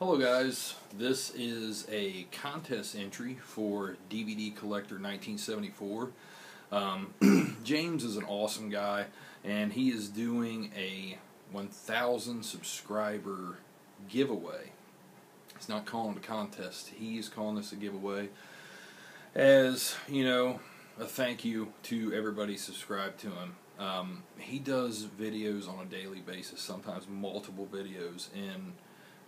Hello guys, this is a contest entry for Dvdcollector1974. James is an awesome guy, and he is doing a 1,000 subscriber giveaway. He's not calling it a contest, he is calling this a giveaway as, you know, a thank you to everybody subscribed to him. He does videos on a daily basis, sometimes multiple videos, and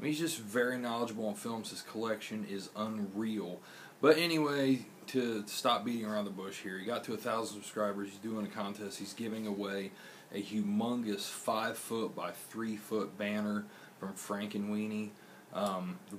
he's just very knowledgeable on films. His collection is unreal. But anyway, to stop beating around the bush here, he got to 1,000 subscribers. He's doing a contest. He's giving away a humongous 5-foot by 3-foot banner from Frankenweenie.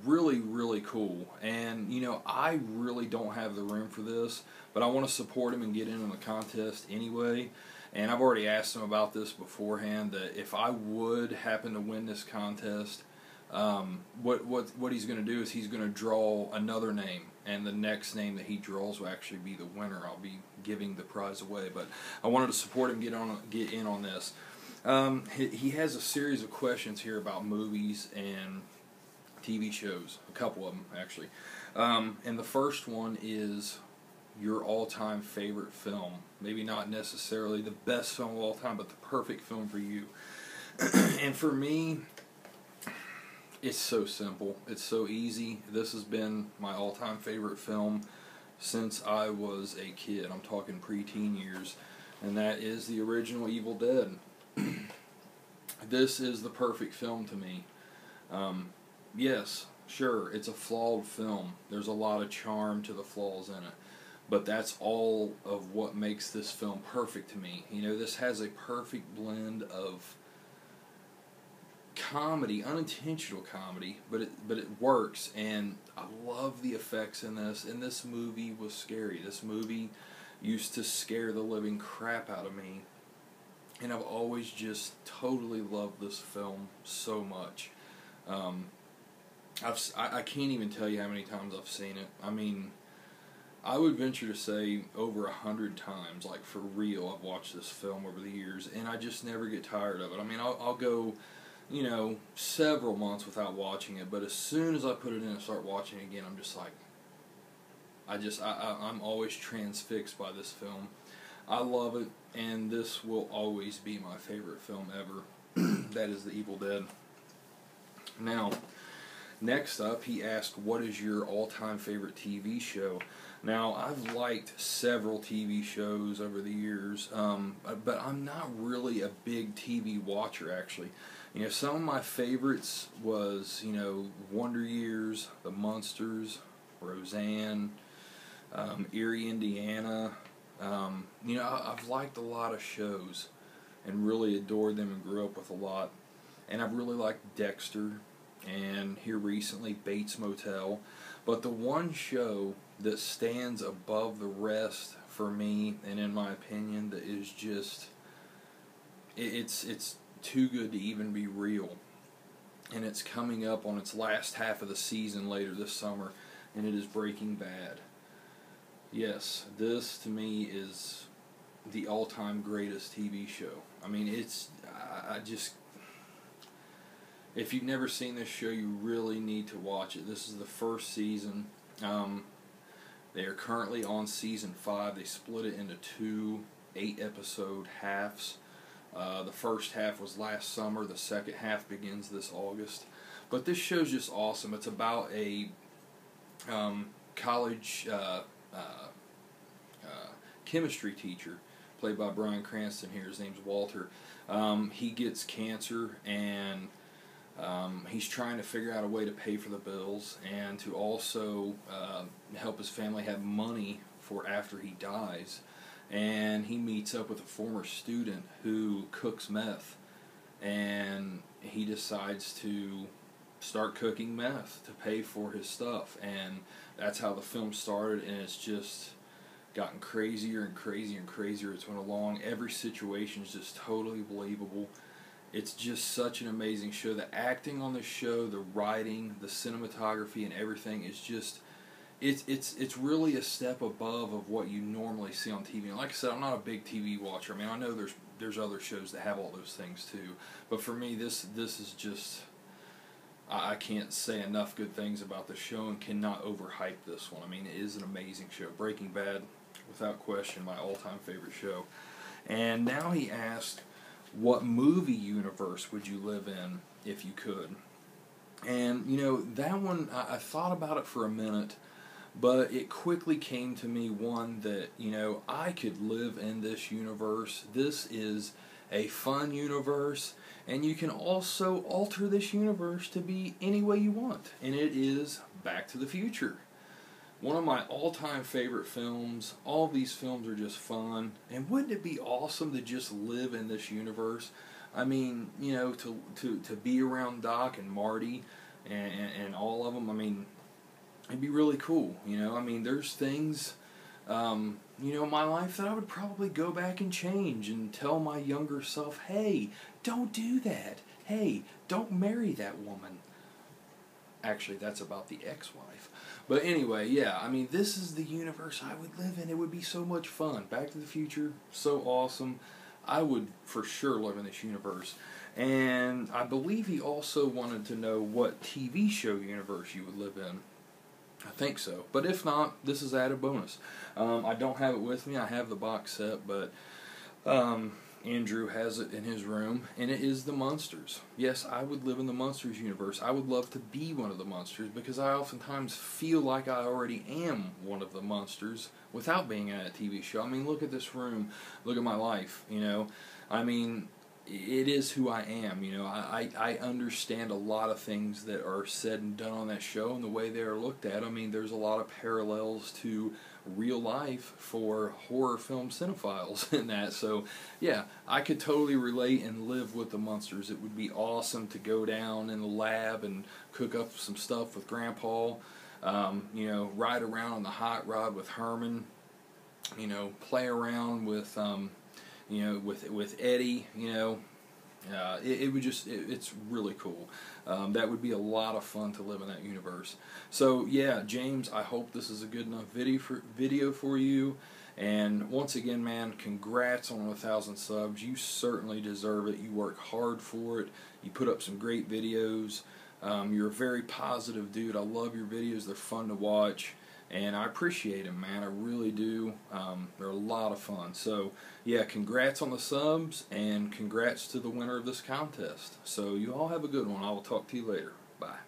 Really, really cool. And, you know, I really don't have the room for this, but I want to support him and get in on the contest anyway. And I've already asked him about this beforehand, that if I would happen to win this contest, what he's going to do is he's going to draw another name, and the next name that he draws will actually be the winner. I'll be giving the prize away, but I wanted to support him, get in on this. He has a series of questions here about movies and TV shows, a couple of them actually, and the first one is your all-time favorite film. Maybe not necessarily the best film of all time, but the perfect film for you. And for me, it's so simple. It's so easy. This has been my all-time favorite film since I was a kid. I'm talking preteen years. And that is the original Evil Dead. This is the perfect film to me. Yes, sure, it's a flawed film. There's a lot of charm to the flaws in it. But that's all of what makes this film perfect to me. You know, this has a perfect blend of comedy, unintentional comedy, but it works, and I love the effects in this. And this movie was scary. This movie used to scare the living crap out of me, and I've always just totally loved this film so much. I can't even tell you how many times I've seen it. I mean, I would venture to say over 100 times, like for real. I've watched this film over the years, and I just never get tired of it. I mean, I'll go, you know, several months without watching it, but as soon as I put it in and start watching it again, I'm just like, I'm always transfixed by this film. I love it, and this will always be my favorite film ever. That is The Evil Dead. Now, next up, he asked, what is your all-time favorite TV show? Now, I've liked several TV shows over the years, but I'm not really a big TV watcher, actually. You know, some of my favorites was, you know, Wonder Years, The Munsters, Roseanne, Erie, Indiana. You know, I've liked a lot of shows and really adored them and grew up with a lot. And I've really liked Dexter, and here recently Bates Motel. But the one show that stands above the rest for me, and in my opinion, that is just, it's too good to even be real, and it's coming up on its last half of the season later this summer, and it is Breaking Bad. Yes, this to me is the all-time greatest TV show. I mean, if you've never seen this show, you really need to watch it. This is the first season. They are currently on season 5. They split it into 2 8-episode halves. The first half was last summer. The second half begins this August. But this show's just awesome. It's about a college chemistry teacher, played by Bryan Cranston here. His name's Walter. He gets cancer, and he's trying to figure out a way to pay for the bills and to also help his family have money for after he dies. And he meets up with a former student who cooks meth, and he decides to start cooking meth to pay for his stuff. And that's how the film started, and it's just gotten crazier and crazier and crazier. It's went along. Every situation is just totally believable. It's just such an amazing show. The acting on this show, the writing, the cinematography, and everything is just, it's really a step above of what you normally see on TV. And like I said, I'm not a big TV watcher. I mean, I know there's other shows that have all those things too, but for me, this is just, I can't say enough good things about the show and cannot overhype this one. I mean, it is an amazing show. Breaking Bad, without question, my all-time favorite show. And now he asked, what movie universe would you live in if you could? And, you know, that one, I thought about it for a minute, but it quickly came to me, one, that, you know, I could live in this universe. This is a fun universe, and you can also alter this universe to be any way you want, and it is Back to the Future. One of my all-time favorite films. All of these films are just fun, and wouldn't it be awesome to just live in this universe? I mean, you know, to be around Doc and Marty and all of them, I mean, it'd be really cool, you know? I mean, there's things, you know, in my life that I would probably go back and change and tell my younger self, hey, don't do that. Hey, don't marry that woman. Actually, that's about the ex-wife. But anyway, yeah, I mean, this is the universe I would live in. It would be so much fun. Back to the Future, so awesome. I would for sure live in this universe. And I believe he also wanted to know what TV show universe you would live in. I think so. But if not, this is added bonus. I don't have it with me. I have the box set, but Andrew has it in his room, and it is the Munsters. Yes, I would live in the Munsters universe. I would love to be one of the Munsters, because I oftentimes feel like I already am one of the Munsters without being in a TV show. I mean, look at this room. Look at my life, you know. I mean, it is who I am, you know. I understand a lot of things that are said and done on that show and the way they are looked at. I mean, there's a lot of parallels to real life for horror film cinephiles in that. So, yeah, I could totally relate and live with the Munsters. It would be awesome to go down in the lab and cook up some stuff with Grandpa. You know, ride around on the hot rod with Herman. You know, play around with you know, with Eddie, you know, it would just, it's really cool. That would be a lot of fun to live in that universe. So yeah, James, I hope this is a good enough video for you. And once again, man, congrats on 1,000 subs. You certainly deserve it. You work hard for it. You put up some great videos. You're a very positive dude. I love your videos. They're fun to watch. And I appreciate them, man. I really do. They're a lot of fun. So, yeah, congrats on the subs, and congrats to the winner of this contest. So, you all have a good one. I will talk to you later. Bye.